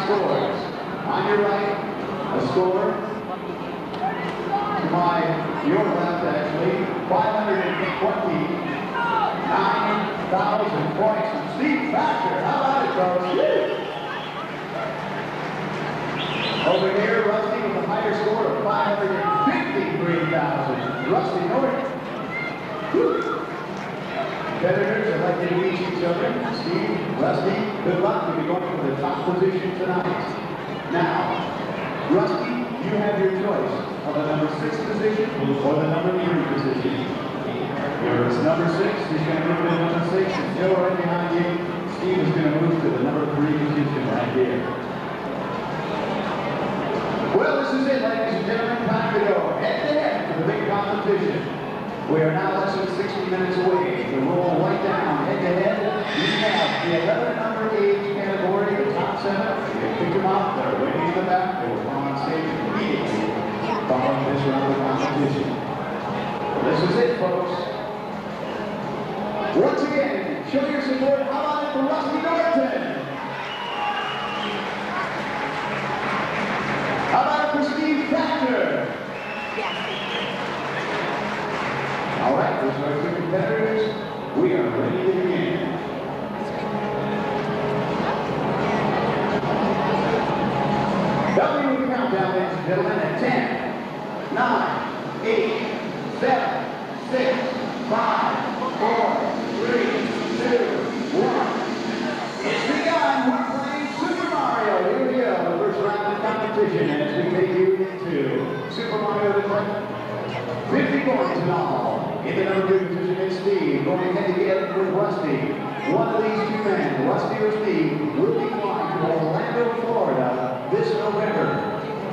scores. On your right, a score. To your left, actually, 529,000 points from Steve Factor. How about it, folks? Over here, Rusty with a higher score of 553,000. Rusty North. Competitors would like to meet each other. Steve, Rusty, good luck. You'll be going for the top position tonight. Now, Rusty, you have your choice of the number 6 position or the number 3 position. Here's number 6. He's going to move to number 6. And Joe right behind you. Steve is going to move to the number 3 position right here. Well, this is it, ladies and gentlemen. Time to go head-to-head for the big competition. We are now less than 60 minutes away to roll right down head-to-head. We have the 11 and under age category, the top 7. You pick them up, they're waiting in the back. They will come on stage immediately following this round of competition. This is it, folks. Once again, show your support. How about it for Rusty Norton? How about it for Steve Factor? All right, those are our 2 competitors. We are ready to begin. W with the countdown, ladies and gentlemen, at 10, 9, 8, 7, 6, 5, 4, 3, 2, 1. It's begun. We're playing Super Mario. Here we go. The first round of competition as we take you into Super Mario the 50 points in all. In the number 2 position is Steve, going head-to-head with Rusty. One of these 2 men, Rusty or Steve, will be flying to Orlando, Florida this November.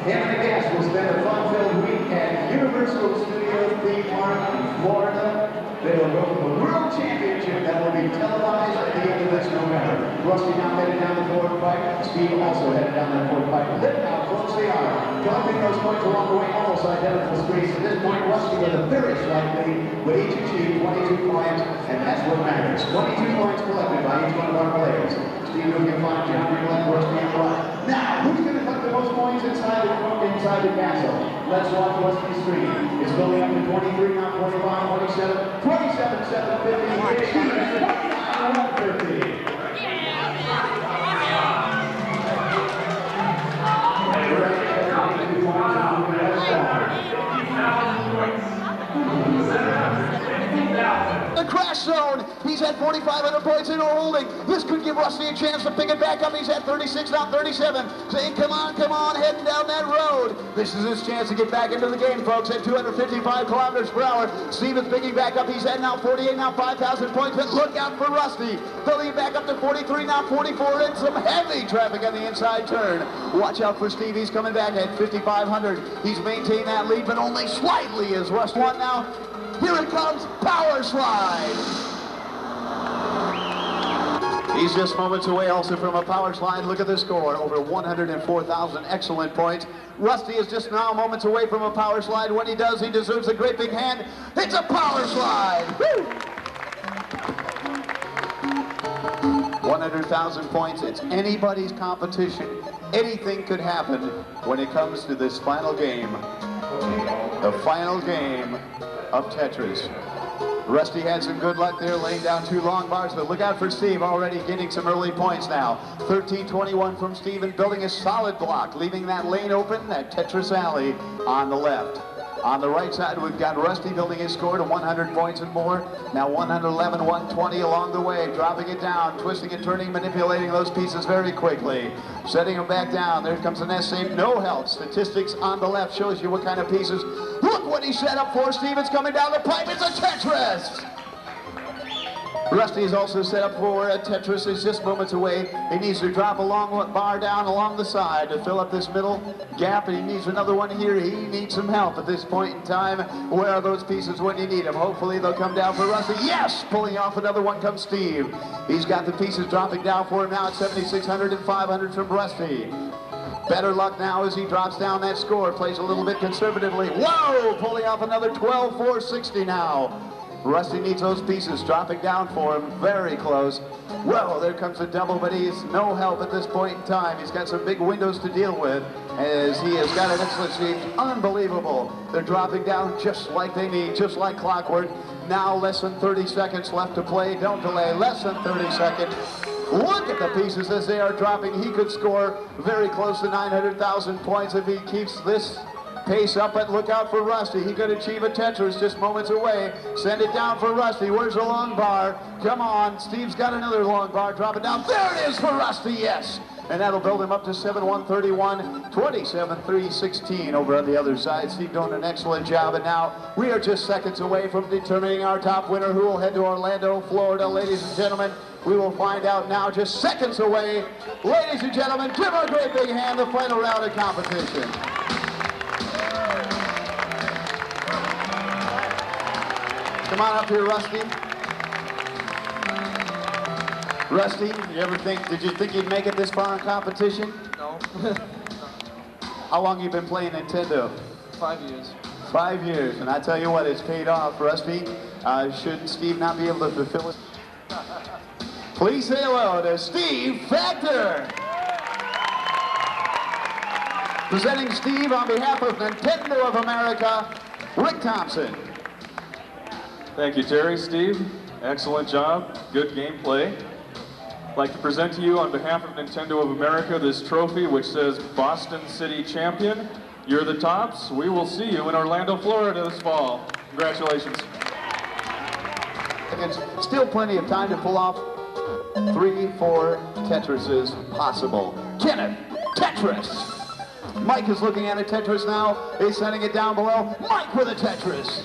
Him and the guests will spend a fun-filled week at Universal Studios theme park in Florida. They will go for the World Championship that will be televised at the end of this November. Rusty now headed down the 4th pipe. Steve also headed down that 4th pipe. Look how close they are. Collecting those points along the way, almost identical screens. At this point, Rusty with a very slight lead, but each achieved 22 points, and that's what matters. 22 points collected by each one of our players. Steve will get 5 down to your left, Rusty on the right. Now, who's going to collect the most points inside the castle? Let's watch Rusty's screen. It's building up to 23, now 25, 27, 27, 7, 50, 16, 29, 150. The crash zone. He's at 4,500 points in holding. This could give Rusty a chance to pick it back up. He's at 36, now 37. Saying, come on, heading down that road. This is his chance to get back into the game, folks, at 255 kilometers per hour. Stevens picking back up. He's at now 48, now 5,000 points. But look out for Rusty. Building it back up to 43, now 44, and some heavy traffic on the inside turn. Watch out for Steve. He's coming back at 5,500. He's maintained that lead, but only slightly as Rusty won now. Here it comes, power slide. He's just moments away also from a power slide. Look at the score, over 104,000 excellent points. Rusty is just now moments away from a power slide. When he does, he deserves a great big hand. It's a power slide. Woo! 100,000 points. It's anybody's competition. Anything could happen when it comes to this final game. The final game of Tetris. Rusty had some good luck there, laying down 2 long bars, but look out for Steve, already getting some early points now. 13-21 from Steve and building a solid block, leaving that lane open at Tetris Alley on the left. On the right side, we've got Rusty building his score to 100 points and more. Now 111, 120 along the way, dropping it down, twisting and turning, manipulating those pieces very quickly. Setting them back down. There comes an S-shape, no help. Statistics on the left shows you what kind of pieces. Look what he set up for. Stevens coming down the pipe. It's a Tetris! Rusty is also set up for a Tetris. Is just moments away. He needs to drop a long bar down along the side to fill up this middle gap, and he needs another one here. He needs some help at this point in time. Where are those pieces when you need them? Hopefully they'll come down for Rusty. Yes! Pulling off another one comes Steve. He's got the pieces dropping down for him now at 7,600 and 500 from Rusty. Better luck now as he drops down that score. Plays a little bit conservatively. Whoa! Pulling off another 12,460 now. Rusty needs those pieces dropping down for him, very close. Well, there comes a double, but he's no help at this point in time. He's got some big windows to deal with as he has got an excellent speed. Unbelievable. They're dropping down just like they need, just like clockwork. Now less than 30 seconds left to play. Don't delay, less than 30 seconds. Look at the pieces as they are dropping. He could score very close to 900,000 points if he keeps this pace up, but look out for Rusty. He could achieve a Tetris just moments away. Send it down for Rusty. Where's the long bar? Come on, Steve's got another long bar. Drop it down. There it is for Rusty, yes. And that'll build him up to 7-131, 27-3-16 over on the other side. Steve doing an excellent job, and now we are just seconds away from determining our top winner, who will head to Orlando, Florida. Ladies and gentlemen, we will find out now, just seconds away. Ladies and gentlemen, give him a great big hand, the final round of competition. Come on up here, Rusty. Rusty, did you think you'd make it this far in competition? No. How long have you been playing Nintendo? 5 years. 5 years, and I tell you what, it's paid off, Rusty. Should Steve not be able to fulfill it? Please say hello to Steve Factor. Presenting Steve on behalf of Nintendo of America, Rick Thompson. Thank you, Terry. Steve, excellent job. Good gameplay. I'd like to present to you on behalf of Nintendo of America this trophy which says Boston City Champion. You're the tops. We will see you in Orlando, Florida this fall. Congratulations. It's still plenty of time to pull off 3-4 Tetrises possible. Kenneth, Tetris. Mike is looking at a Tetris now. He's sending it down below. Mike with a Tetris.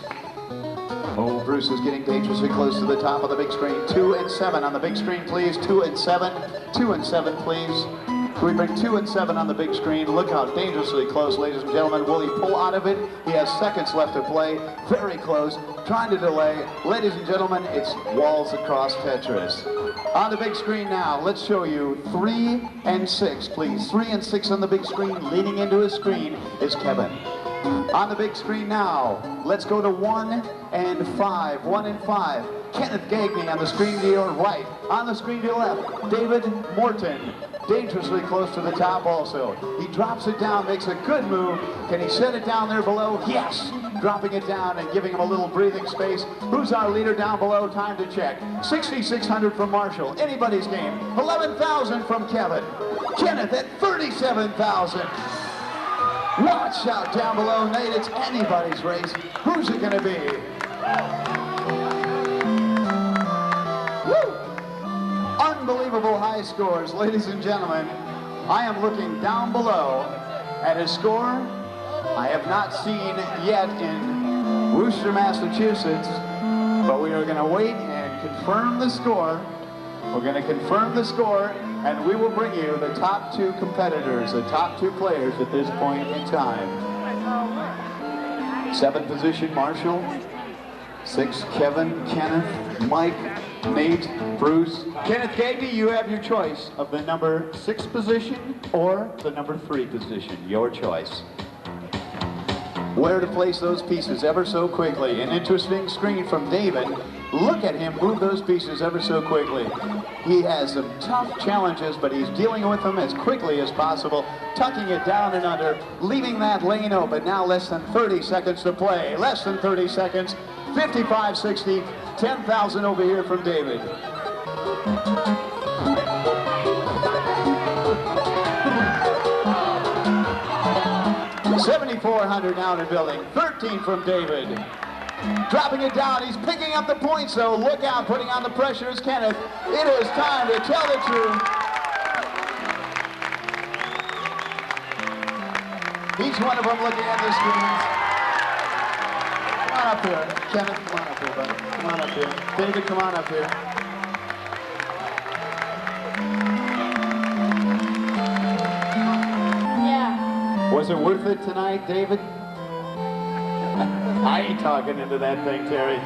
Oh, Bruce is getting dangerously close to the top of the big screen. 2 and 7 on the big screen, please. 2 and 7. 2 and 7, please. Can we bring 2 and 7 on the big screen? Look how dangerously close, ladies and gentlemen. Will he pull out of it? He has seconds left to play. Very close. Trying to delay. Ladies and gentlemen, it's walls across Tetris. On the big screen now, let's show you 3 and 6, please. 3 and 6 on the big screen. Leaning into his screen is Kevin. On the big screen now, let's go to 1 and 5. 1 and 5. Kenneth Gagney on the screen to your right. On the screen to your left, David Morton. Dangerously close to the top also. He drops it down, makes a good move. Can he set it down there below? Yes! Dropping it down and giving him a little breathing space. Who's our leader down below? Time to check. 6,600 from Marshall. Anybody's game. 11,000 from Kevin. Kenneth at 37,000. Watch out down below, Nate. It's anybody's race. Who's it going to be? Woo! Unbelievable high scores, ladies and gentlemen. I am looking down below at a score I have not seen yet in Worcester, Massachusetts, but we are going to wait and confirm the score. We're going to confirm the score, and we will bring you the top 2 competitors, the top 2 players at this point in time. 7th position, Marshall. 6, Kevin, Kenneth, Mike, Nate, Bruce. Kenneth Gagney, you have your choice of the number 6 position or the number 3 position. Your choice. Where to place those pieces ever so quickly. An interesting screen from David. Look at him move those pieces ever so quickly. He has some tough challenges, but he's dealing with them as quickly as possible, tucking it down and under, leaving that lane open. Now less than 30 seconds to play. Less than 30 seconds. 55-60. 10,000 over here from David. 7,400 now in building. 13 from David. Dropping it down. He's picking up the points, though. Look out. Putting on the pressure is Kenneth. It is time to tell the truth. Each one of them looking at the screens. Come on up here. Kenneth, come on up here, buddy. Come on up here. David, come on up here. Yeah. Was it worth it tonight, David? I ain't talking into that thing, Terry.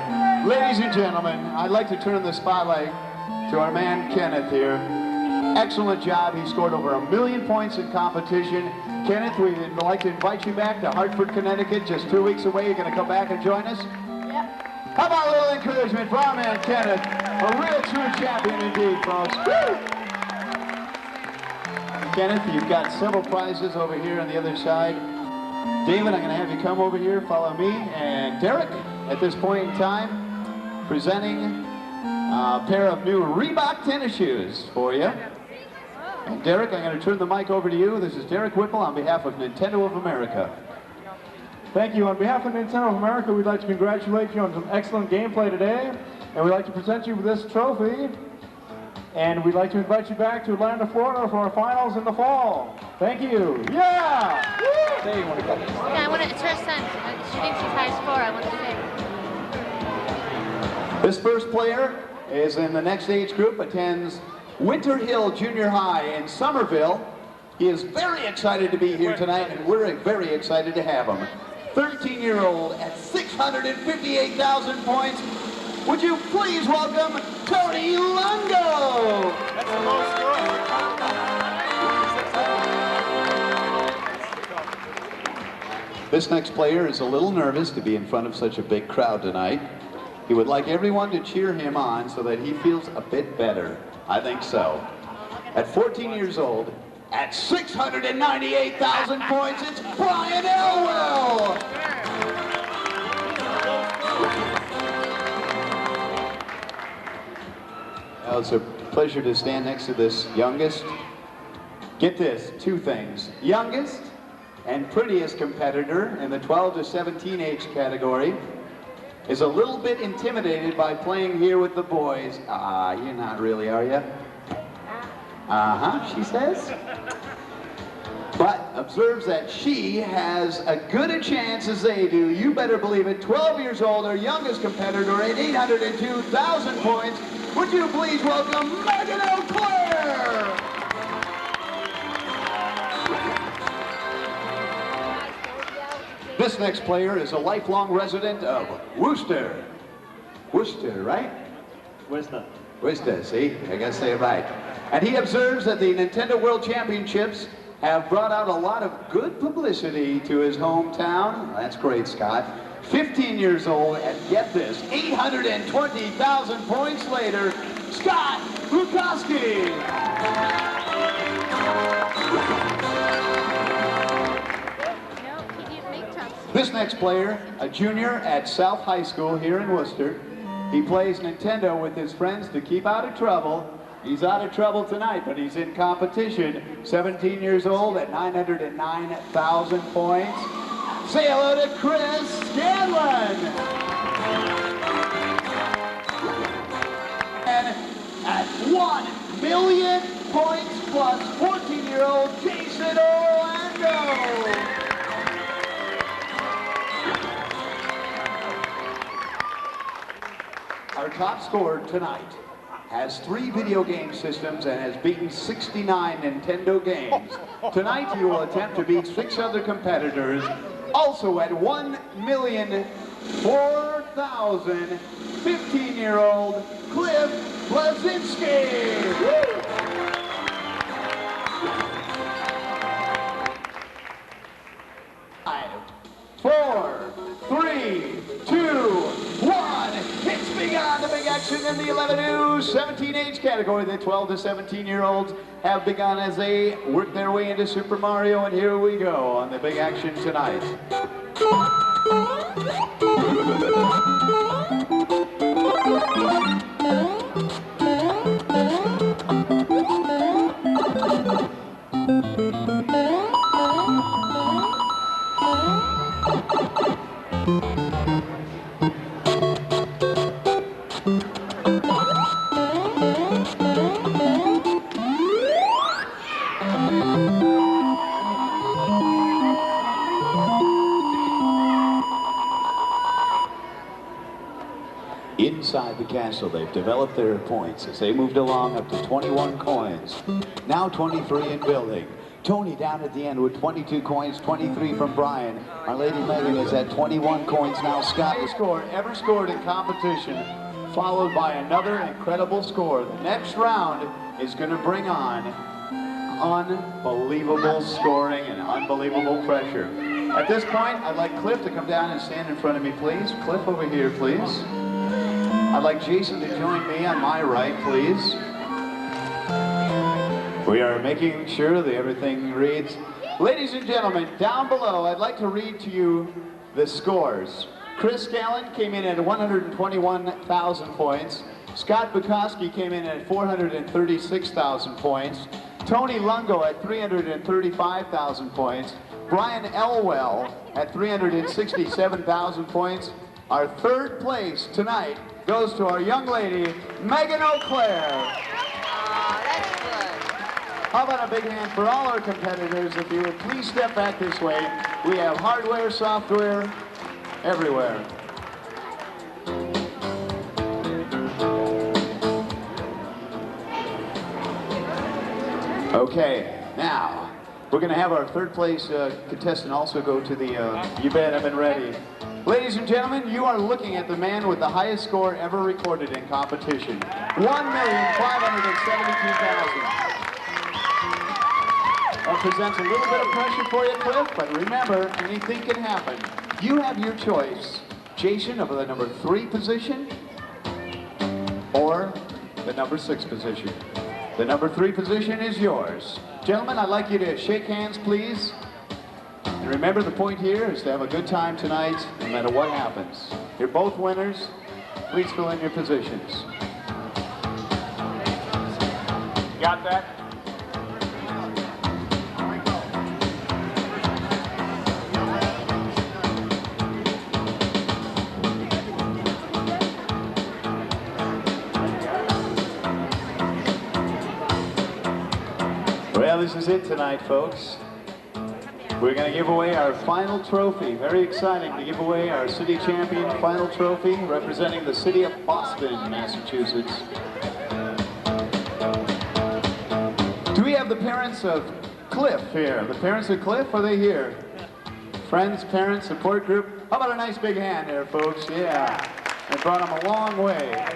Ladies and gentlemen, I'd like to turn the spotlight to our man Kenneth here. Excellent job. He scored over 1 million points in competition. Kenneth, we'd like to invite you back to Hartford, Connecticut, just 2 weeks away. You're going to come back and join us? Yep. How about a little encouragement for our man Kenneth? A real true champion indeed, folks. Woo! Kenneth, you've got several prizes over here on the other side. David, I'm going to have you come over here, follow me. And Derek, at this point in time, presenting a pair of new Reebok tennis shoes for you. And Derek, I'm going to turn the mic over to you. This is Derek Whipple on behalf of Nintendo of America. Thank you. On behalf of Nintendo of America, we'd like to congratulate you on some excellent gameplay today. And we'd like to present you with this trophy. And we'd like to invite you back to Atlanta, Florida for our finals in the fall. Thank you. Yeah! Woo! There you want to go. Yeah, I want to, it's her son. She thinks she's high score. I want to say. This first player is in the next age group, attends Winter Hill Junior High in Somerville. He is very excited to be here tonight, and we're very excited to have him. 13-year-old at 658,000 points. Would you please welcome Tony Longo? That's the low score. This next player is a little nervous to be in front of such a big crowd tonight. He would like everyone to cheer him on so that he feels a bit better. I think so. At 14 years old, at 698,000 points, it's Brian Elwell. Well, it's a pleasure to stand next to this youngest. Get this, two things. Youngest and prettiest competitor in the 12 to 17 age category is a little bit intimidated by playing here with the boys. You're not really, are you? She says. But observes that she has as good a chance as they do. You better believe it. 12 years old, our youngest competitor at 802,000 points. Would you please welcome Megan O'Clair? This next player is a lifelong resident of Worcester. Worcester, right? Worcester. Worcester, see? I gotta say it right. And he observes that the Nintendo World Championships have brought out a lot of good publicity to his hometown. That's great, Scott. 15 years old, and get this, 820,000 points later, Scott Lukowski. This next player, a junior at South High School here in Worcester. He plays Nintendo with his friends to keep out of trouble. He's out of trouble tonight, but he's in competition. 17 years old at 909,000 points. Say hello to Chris Scanlon. And at 1 million points plus 14-year-old Jason Orlando. Our top scorer tonight has 3 video game systems and has beaten 69 Nintendo games. Tonight he will attempt to beat 6 other competitors. Also at 1,004,000, 15-year-old Cliff Blazinski. 5, 4, 3, 2, 1. It's begun. The big action in the 11 to 17 age category. The 12 to 17-year-olds have begun as they work their way into Super Mario, and here we go on the big action tonight. Inside the castle, they've developed their points as they moved along up to 21 coins. Now 23 in building. Tony down at the end with 22 coins, 23 from Brian. Our Lady Megan is at 21 coins now. Scott, the score ever scored in competition, followed by another incredible score. The next round is going to bring on unbelievable scoring and unbelievable pressure. At this point, I'd like Cliff to come down and stand in front of me, please. Cliff, over here, please. I'd like Jason to join me on my right, please. We are making sure that everything reads. Ladies and gentlemen, down below, I'd like to read to you the scores. Chris Gallant came in at 121,000 points. Scott Bukowski came in at 436,000 points. Tony Lungo at 335,000 points. Brian Elwell at 367,000 points. Our third place tonight goes to our young lady, Megan O'Clair. Oh, that's good. How about a big hand for all our competitors? If you would please step back this way. We have hardware, software, everywhere. Okay, now, we're going to have our third place contestant also go to the, you bet, I've been ready. Ladies and gentlemen, you are looking at the man with the highest score ever recorded in competition. 1,572,000. That presents a little bit of pressure for you, Cliff, but remember, anything can happen. You have your choice, Jason, of the number 3 position or the number 6 position. The number 3 position is yours. Gentlemen, I'd like you to shake hands, please. And remember, the point here is to have a good time tonight, no matter what happens. You're both winners. Please fill in your positions. Got that? Well, this is it tonight, folks. We're going to give away our final trophy. Very exciting to give away our city champion final trophy representing the city of Boston, Massachusetts. Do we have the parents of Cliff here? The parents of Cliff, are they here? Friends, parents, support group. How about a nice big hand there, folks? Yeah. They brought them a long way.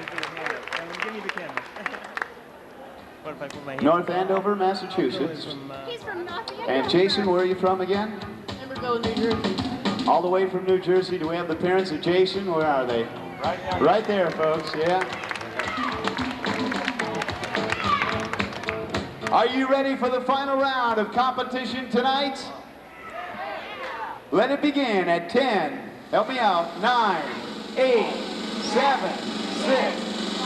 North Andover, Massachusetts. He's from North Andover. And Jason, where are you from again? Emerald, New Jersey. All the way from New Jersey. Do we have the parents of Jason? Where are they? Right there. Right there, folks, yeah. Are you ready for the final round of competition tonight? Let it begin at 10. Help me out. 9, 8, 7, 6,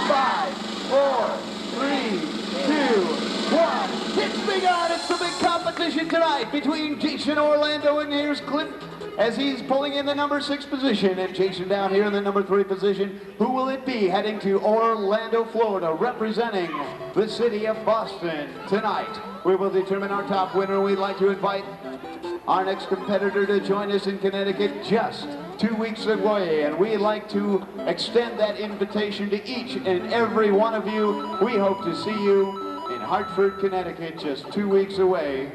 5, 4, 3, 2, 1. It's begun. It's the big competition tonight between Jason Orlando and here's Cliff as he's pulling in the number 6 position and Jason down here in the number 3 position. Who will it be heading to Orlando, Florida, representing the city of Boston tonight? We will determine our top winner. We'd like to invite our next competitor to join us in Connecticut just 2 weeks away, and we'd like to extend that invitation to each and every one of you. We hope to see you in Hartford, Connecticut, just 2 weeks away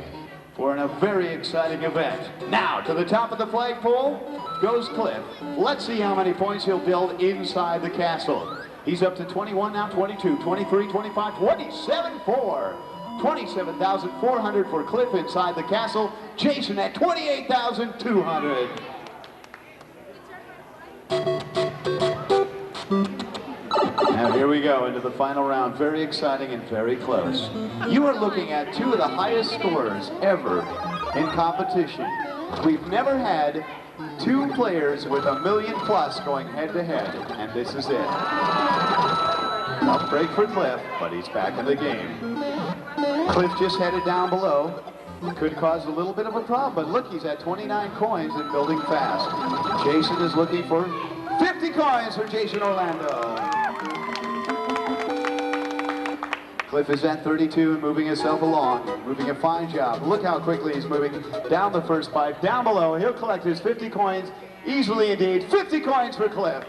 for a very exciting event. Now, to the top of the flagpole goes Cliff. Let's see how many points he'll build inside the castle. He's up to 21 now, 22, 23, 25, 27, 4. 27,400 for Cliff inside the castle. Jason at 28,200. Now here we go into the final round. Very exciting and very close. You are looking at 2 of the highest scorers ever in competition. We've never had 2 players with $1 million+ going head to head, and this is it. Tough break for Cliff, but he's back in the game. Cliff just headed down below. Could cause a little bit of a problem, but look, he's at 29 coins and building fast. Jason is looking for 50 coins for Jason Orlando. Cliff is at 32 and moving himself along, moving a fine job. Look how quickly he's moving down the first pipe. Down below, he'll collect his 50 coins, easily indeed. 50 coins for Cliff.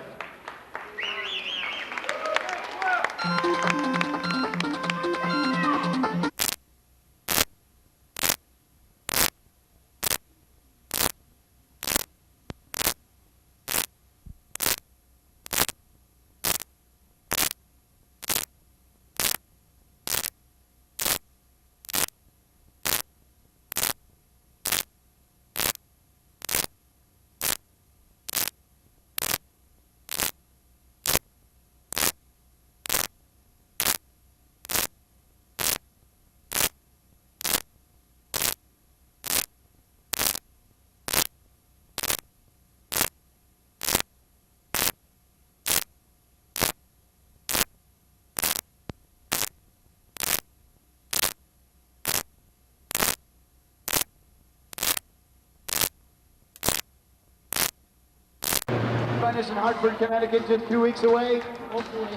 join us in Hartford, Connecticut, just 2 weeks away? Hopefully.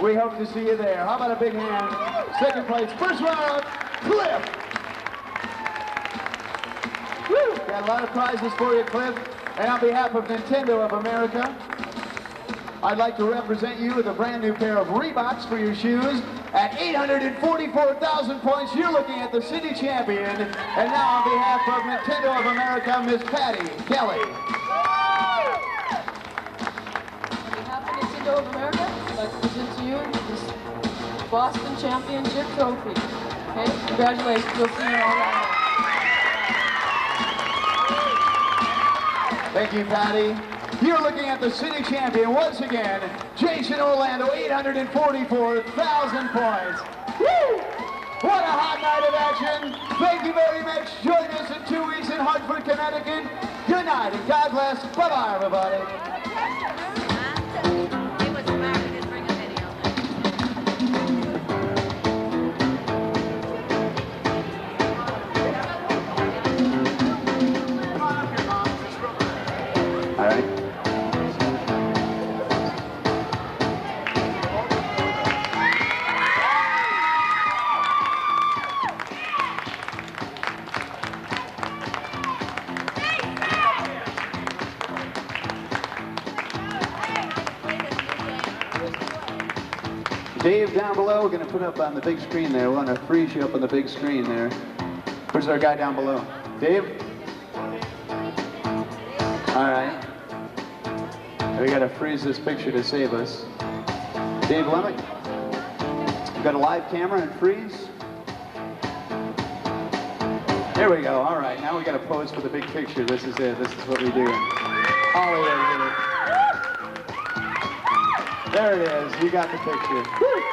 We hope to see you there. How about a big hand? Second place, first runner-up, Cliff. Woo! Got a lot of prizes for you, Cliff. And on behalf of Nintendo of America, I'd like to represent you with a brand new pair of Reeboks for your shoes. At 844,000 points, you're looking at the city champion. And now on behalf of Nintendo of America, Miss Patty Kelly. On behalf of Nintendo of America, I'd like to present to you this Boston Championship trophy. Okay, congratulations. We'll see you all around. Thank you, Patty. You're looking at the city champion once again, Jason Orlando, 844,000 points. Woo! What a hot night of action. Thank you very much. Join us in 2 weeks in Hartford, Connecticut. Good night and God bless. Bye-bye, everybody. He was smart. He didn't bring a video. All right. Dave, down below, we're going to put up on the big screen there. We want to freeze you up on the big screen there. Where's our guy down below? Dave? All right. We got to freeze this picture to save us. Dave Lemick, we've got a live camera and freeze. There we go. All right. Now we got to pose for the big picture. This is it. This is what we do. Hollywood did it. There it is. You got the picture. Woo!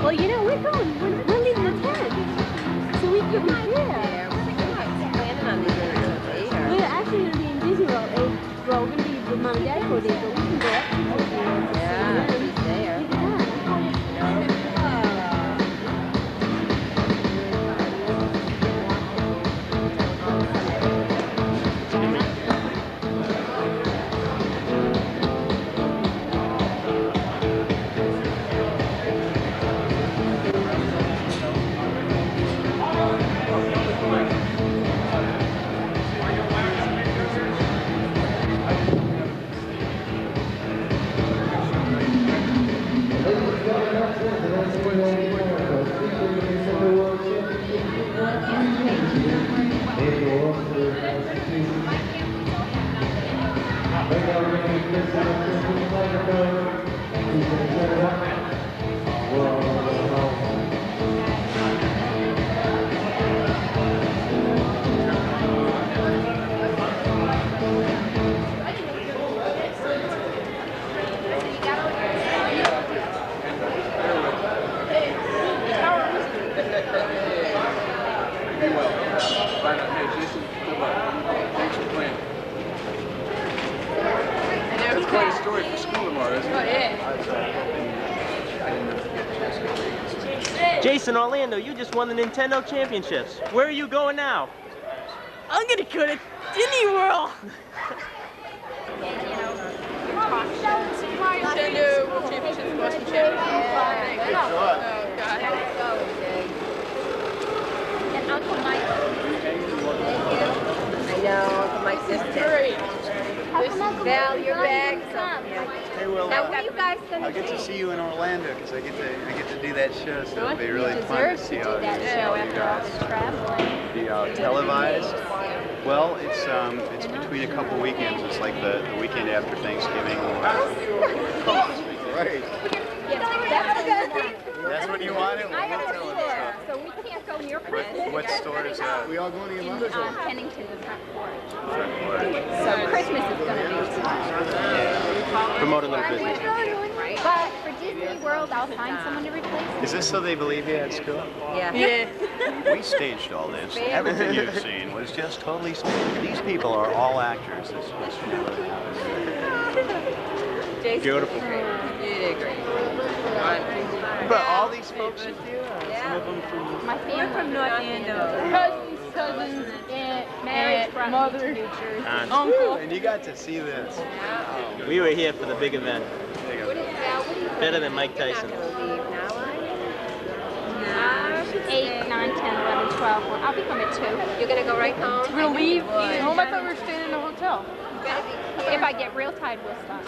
Well, you know, we're leaving the tent, so we could be here. We're actually going to be in Disney World. Well, we're going to be with Mom and Dad for a day, but we can go up to Disney World. Yeah, he's there. Find out, hey, Jason, Jason Orlando, you just won the Nintendo Championships. Where are you going now? I'm gonna go to Disney World. Nintendo World Championships, Boston Championships. Oh, God. And Uncle Mike. I know, my sister. Great. Val, your bag. Hey, well, Now, what are you guys gonna I'll get to see you in Orlando because I get to do that show, so it'll be really fun to see all you guys. The televised. Well, it's between a couple weekends. It's like the weekend after Thanksgiving. Right. That's what you wanted. Well, we'll tell them so. So we can't go near Christmas. What store is that? We all going to your mother's? Pennington, the front porch. So Christmas is going to be Promote a little business. But for Disney World, I'll find someone to replace it. Is this so they believe you at school? Yeah. We staged all this. Everything you've seen was just totally staged. These people are all actors. Beautiful. You did great. But all these folks with you? Some of them from... My family from North Andover. Cousins, aunt, Married mother, New Jersey. uncle. And you got to see this. Wow. We were here for the big event. Better than Mike Tyson. 8, 9, 10, 11, 12. I'll be home at 2. You're gonna go right home? We're gonna leave. Home, I thought we were staying in a hotel. If I get real tired, we'll stop.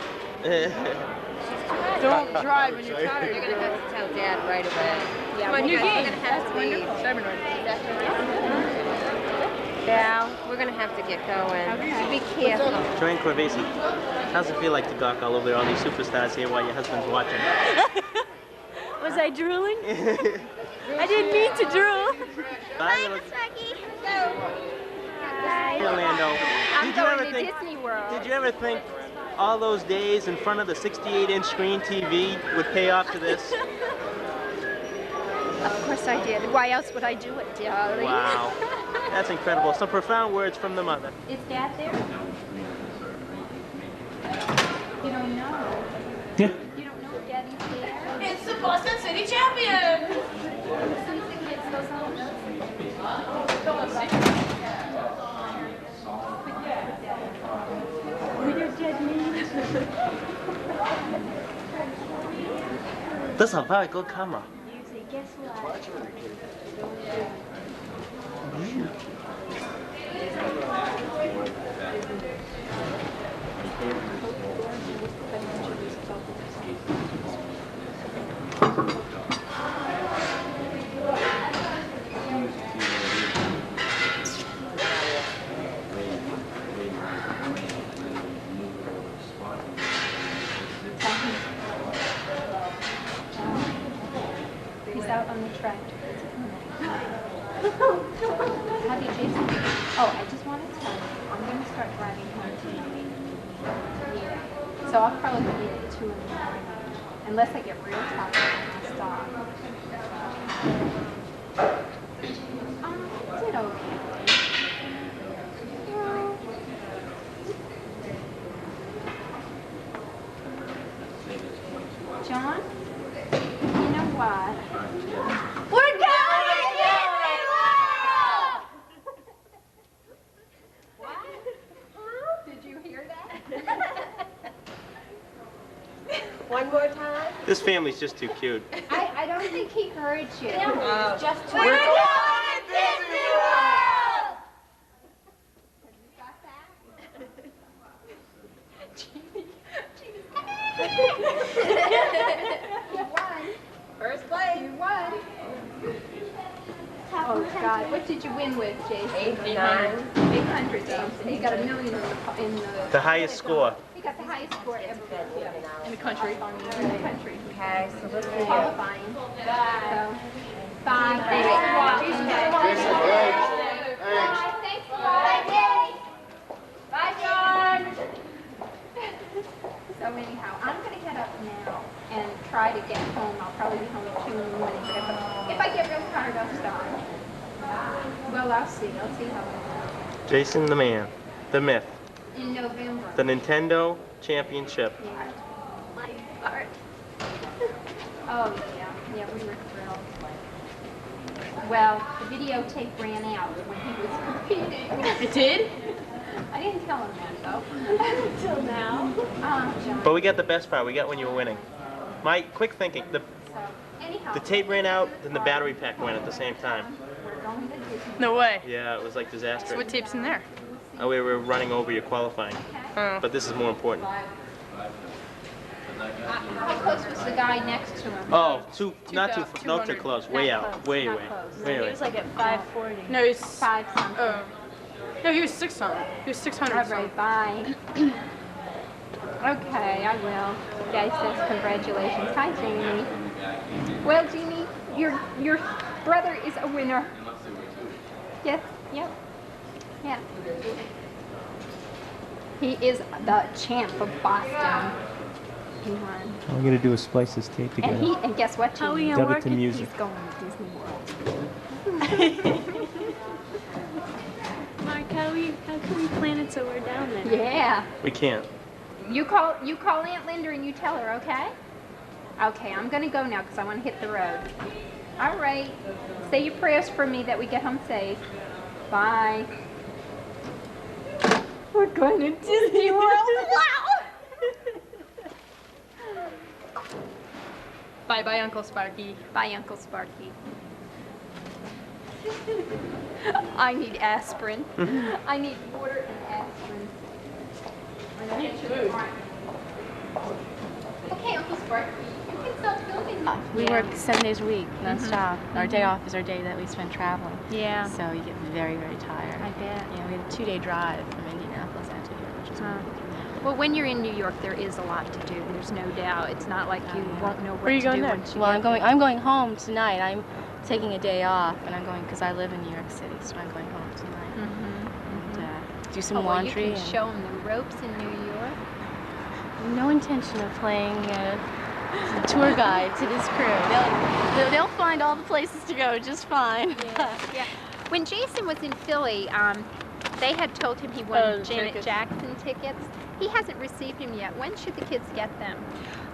Don't drive when you're tired. You're gonna have to tell Dad right away. Yeah, My new We're game. gonna have to leave. Val, we're gonna have to get going. Be careful. Joanne Corvesi, how's it feel like to gawk all over all these superstars here while your husband's watching? Was I drooling? I didn't mean to drool. Bye, little- Hey, Orlando. I'm going to Disney World. Did you ever think all those days in front of the 68-inch screen TV would pay off to this? Of course I did. Why else would I do it, darling? Wow. That's incredible. Some profound words from the mother. Is Dad there? You don't know. Yeah. You don't know if Daddy's there? It's the Boston City champion. That's a very good camera. Guess what? He's out on the tractor. How do you chase him? Oh, I just want to tell you, I'm going to start driving home tonight. Yeah. So I'll probably be at 2 in the morning. Unless I get real tired and I'll stop. Did okay. John? You know what? We're going to Disney World! What? Did you hear that? One more time? This family's just too cute. I don't think he heard you. Just We're going to Disney World! Have you got that? You won. First place. You won. Oh God, what did you win with, Jason? 800. 800 something. He got $1 million in The highest score. He got the highest score ever In the country. in the country. Okay, so let's see. Qualifying. So, bye. Bye, John. So anyhow, I'm going to head up now and try to get home. I'll probably be home at 2 in the morning. But if I get real tired, I'll stop. Well, I'll see. I'll see how it Jason the man, the myth, goes. In November. the Nintendo Championship. Yeah. Alright. Oh, yeah. Yeah, we were thrilled. Well, the videotape ran out when he was competing. It did? I didn't tell him that, though. Until now. John. But we got the best part. We got when you were winning. My quick thinking, So, anyhow. the tape ran out, then the battery pack went at the same time. We're going to Disney. No way. Yeah, it was like disastrous. So what tape's in there? Oh, we were running over your qualifying. Oh. But this is more important. How close was the guy next to him? Oh, not too 200. close. Way Not out. close, Way not away. close. Way away. like at 540. No, he's 5 something. No, he was 600. He was 600. All right, bye. Okay, I will. Guy says congratulations. Hi, Jamie. Well, Jamie, your brother is a winner. Yes, yep, yeah. He is the champ of Boston. He won. All we're gonna do is splice this tape together. And guess what, Jamie? Dub it to music. He's going to Disney World. Mark, how can we plan it so we're down there? Yeah. We can't. You call Aunt Linda and you tell her, okay? Okay, I'm gonna go now because I want to hit the road. All right. Say your prayers for me that we get home safe. Bye. We're going to Disney World. Wow. Bye bye, Uncle Sparky. Bye, Uncle Sparky. I need aspirin. I need water and aspirin. Okay, Uncle Sparky, you can start filming. We work 7 days a week, non-stop. Our day off is our day that we spend traveling. Yeah. So you get very, very tired. I bet. Yeah, we had a 2-day drive from Indianapolis out to here, which is Well, when you're in New York, there is a lot to do. There's no doubt. It's not like you won't know what Where are you to going do there? once you Well, get I'm going home tonight. I'm taking a day off, and I'm going because I live in New York City, so I'm going home tonight. And, do some laundry. You can show them the ropes in New York. No intention of playing tour guide to this crew. They'll find all the places to go just fine. Yeah. When Jason was in Philly, they had told him he wanted Janet tickets. Jackson tickets. He hasn't received them yet. When should the kids get them?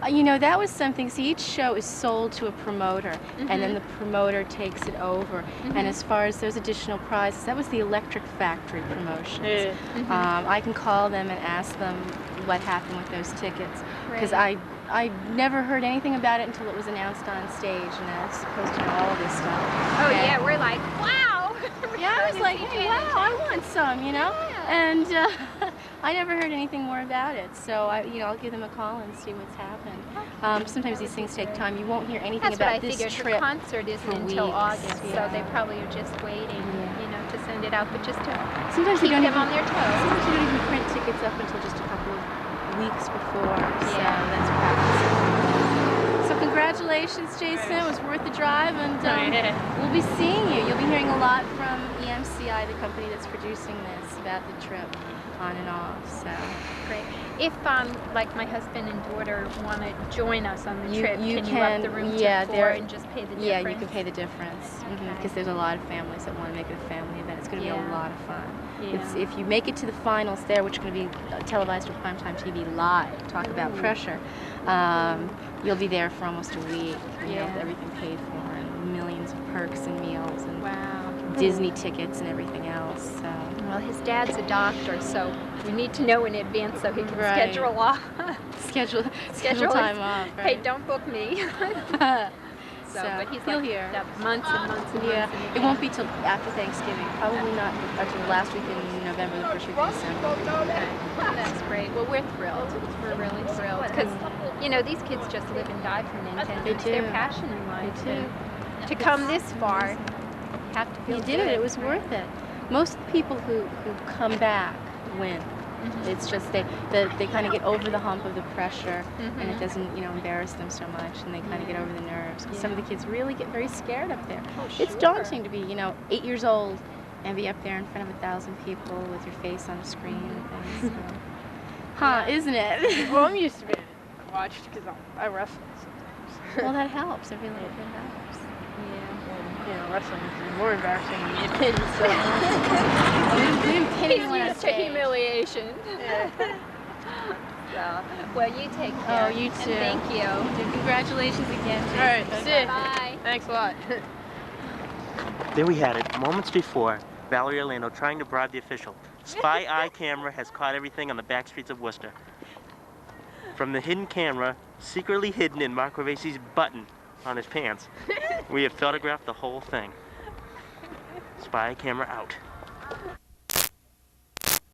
You know, that was something. See, each show is sold to a promoter, and then the promoter takes it over. And as far as those additional prizes, that was the Electric Factory promotions. I can call them and ask them what happened with those tickets, because I never heard anything about it until it was announced on stage, and I was supposed to know all of this stuff. Oh yeah, we're like, wow. Yeah, I was like, wow, I want some, you know? And I never heard anything more about it, so I'll give them a call and see what's happened. Sometimes these things take time. You won't hear anything That's about what I this figured. trip. The concert isn't for until weeks. August, so Yeah. they probably are just waiting, to send it out, but just to Sometimes keep they don't them even, on their toes. Sometimes you don't even print tickets up until just a couple of weeks before, so that's practice. So congratulations, Jason. It was worth the drive, and we'll be seeing you. You'll be hearing a lot from EMCI, the company that's producing this, about the trip on and off. So Great. If like my husband and daughter want to join us on the trip, you can you up the room to 4 and just pay the difference? Yeah, you can pay the difference because there's a lot of families that want to make it a family event. It's going to be a lot of fun. Yeah. If you make it to the finals there, which are going to be televised on primetime TV live, talk about pressure, you'll be there for almost a week, with everything paid for, and millions of perks and meals and Disney tickets and everything else. So. Well, his dad's a doctor, so we need to know in advance so he can schedule off. Schedule time off. Right? Hey, don't book me. But he's he'll like hear. months and months and months. It won't be till after Thanksgiving. Probably not until the last week in November, the first week in December. Okay. That's great. Well, we're thrilled. We're really thrilled because these kids just live and die for Nintendo. It's their passion in life. They do. To come this far, have to feel You did it. It was worth it. Most people who come back win. It's just they kind of get over the hump of the pressure, and it doesn't embarrass them so much, and they kind of get over the nerves. Because some of the kids really get very scared up there. It's daunting to be 8 years old and be up there in front of 1,000 people with your face on a screen and things. So. Isn't it? Well, I'm used to being watched because I wrestle sometimes. Well, that helps. It really helps. Wrestling is more embarrassing than the pin, so. He's used to humiliation. So, well, you take care. Oh, you too. And thank you. Congratulations again, Jason. All right, see you. Bye. Thanks a lot. There we had it, moments before, Valerie Orlando trying to bribe the official. Spy eye camera has caught everything on the back streets of Worcester. From the hidden camera, secretly hidden in Mark Ravesi's button on his pants, we have photographed the whole thing. Spy eye camera out.